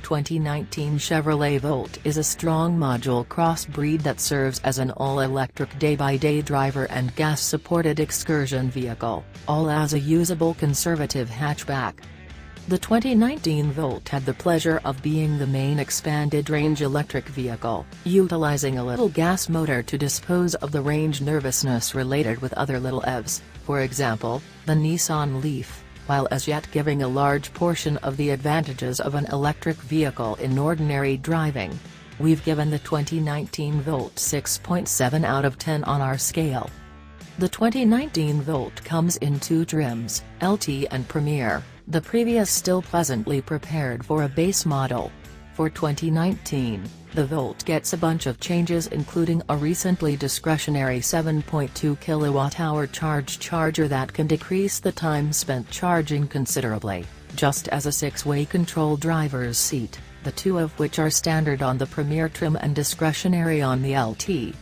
2019 Chevrolet Volt is a strong module crossbreed that serves as an all-electric day-by-day driver and gas-supported excursion vehicle, all as a usable conservative hatchback. The 2019 Volt had the pleasure of being the main expanded-range electric vehicle, utilizing a little gas motor to dispose of the range nervousness related with other little EVs, for example, the Nissan Leaf, while as yet giving a large portion of the advantages of an electric vehicle in ordinary driving. We've given the 2019 Volt 6.7 out of 10 on our scale. The 2019 Volt comes in two trims, LT and Premier, the previous still pleasantly prepared for a base model. For 2019, the Volt gets a bunch of changes including a recently discretionary 7.2 kWh charger that can decrease the time spent charging considerably, just as a 6-way control driver's seat, the two of which are standard on the Premier trim and discretionary on the LT.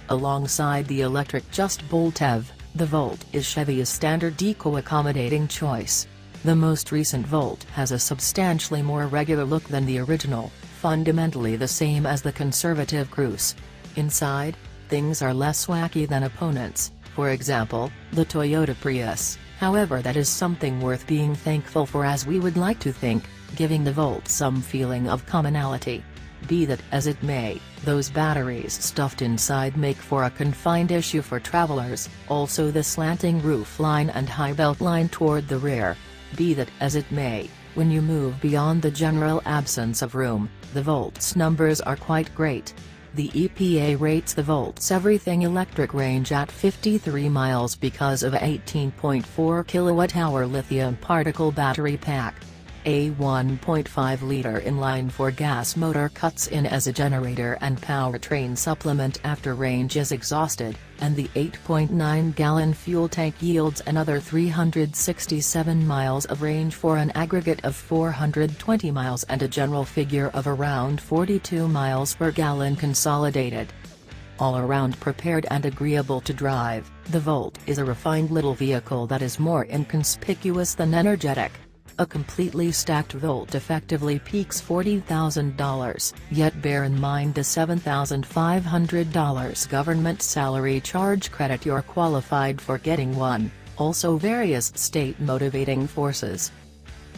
Alongside the electric Just Bolt EV, the Volt is Chevy's standard eco-accommodating choice. The most recent Volt has a substantially more regular look than the original, fundamentally the same as the conservative Cruise. Inside, things are less wacky than opponents, for example, the Toyota Prius, however that is something worth being thankful for, as we would like to think, giving the Volt some feeling of commonality. Be that as it may, those batteries stuffed inside make for a confined issue for travelers, also the slanting roof line and high belt line toward the rear. Be that as it may, when you move beyond the general absence of room, the Volt's numbers are quite great. The EPA rates the Volt's everything electric range at 53 miles because of a 18.4 kWh lithium particle battery pack. A 1.5-liter inline-4 gas motor cuts in as a generator and powertrain supplement after range is exhausted, and the 8.9-gallon fuel tank yields another 367 miles of range for an aggregate of 420 miles and a general figure of around 42 miles per gallon consolidated. All around prepared and agreeable to drive, the Volt is a refined little vehicle that is more inconspicuous than energetic. A completely stacked Volt effectively peaks $40,000, yet bear in mind the $7,500 government salary charge credit you're qualified for getting one, also various state motivating forces.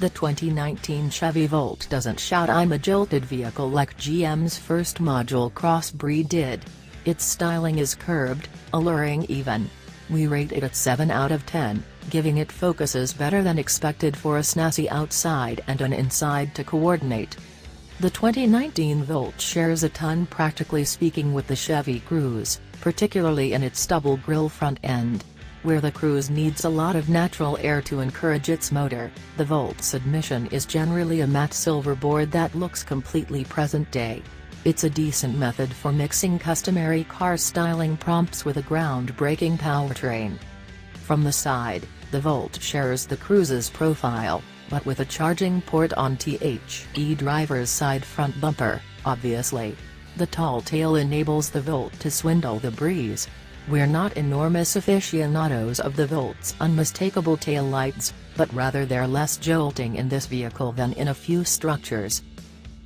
The 2019 Chevy Volt doesn't shout "I'm a jilted vehicle" like GM's first module crossbreed did. Its styling is curbed, alluring even. We rate it at 7 out of 10, giving it focuses better than expected for a snazzy outside and an inside to coordinate. The 2019 Volt shares a ton practically speaking with the Chevy Cruise, particularly in its double grille front end. Where the Cruise needs a lot of natural air to encourage its motor, the Volt's admission is generally a matte silver board that looks completely present day. It's a decent method for mixing customary car styling prompts with a groundbreaking powertrain. From the side, the Volt shares the Cruise's profile, but with a charging port on the driver's side front bumper, obviously. The tall tail enables the Volt to swindle the breeze. We're not enormous aficionados of the Volt's unmistakable tail lights, but rather they're less jolting in this vehicle than in a few structures.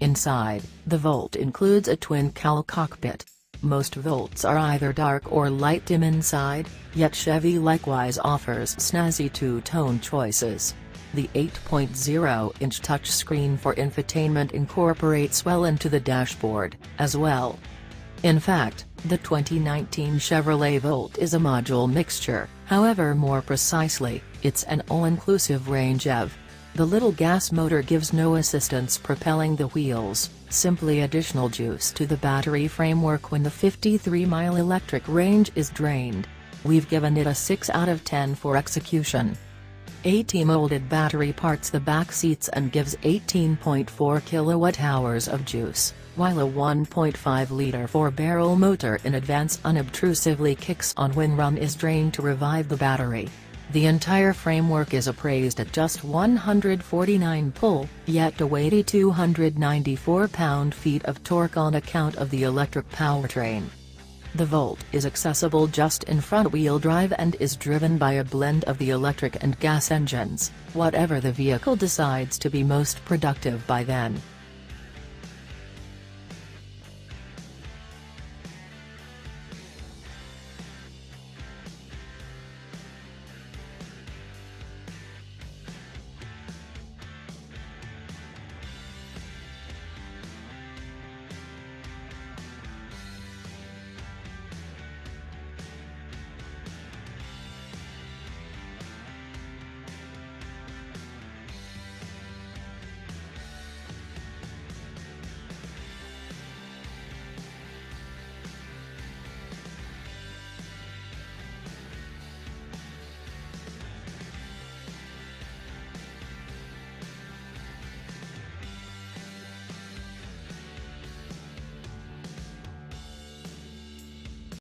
Inside, the Volt includes a twin-cowl cockpit. Most Volts are either dark or light dim inside, yet Chevy likewise offers snazzy two-tone choices. The 8.0-inch touchscreen for infotainment incorporates well into the dashboard, as well. In fact, the 2019 Chevrolet Volt is a module mixture, however more precisely, it's an all-inclusive range EV. The little gas motor gives no assistance propelling the wheels, simply additional juice to the battery framework when the 53-mile electric range is drained. We've given it a 6 out of 10 for execution. AT-molded battery parts the back seats and gives 18.4 kWh of juice, while a 1.5-liter 4-barrel motor in advance unobtrusively kicks on when run is drained to revive the battery. The entire framework is appraised at just 149 pull, yet a weighty 294 pound-feet of torque on account of the electric powertrain. The Volt is accessible just in front-wheel drive and is driven by a blend of the electric and gas engines, whatever the vehicle decides to be most productive by then.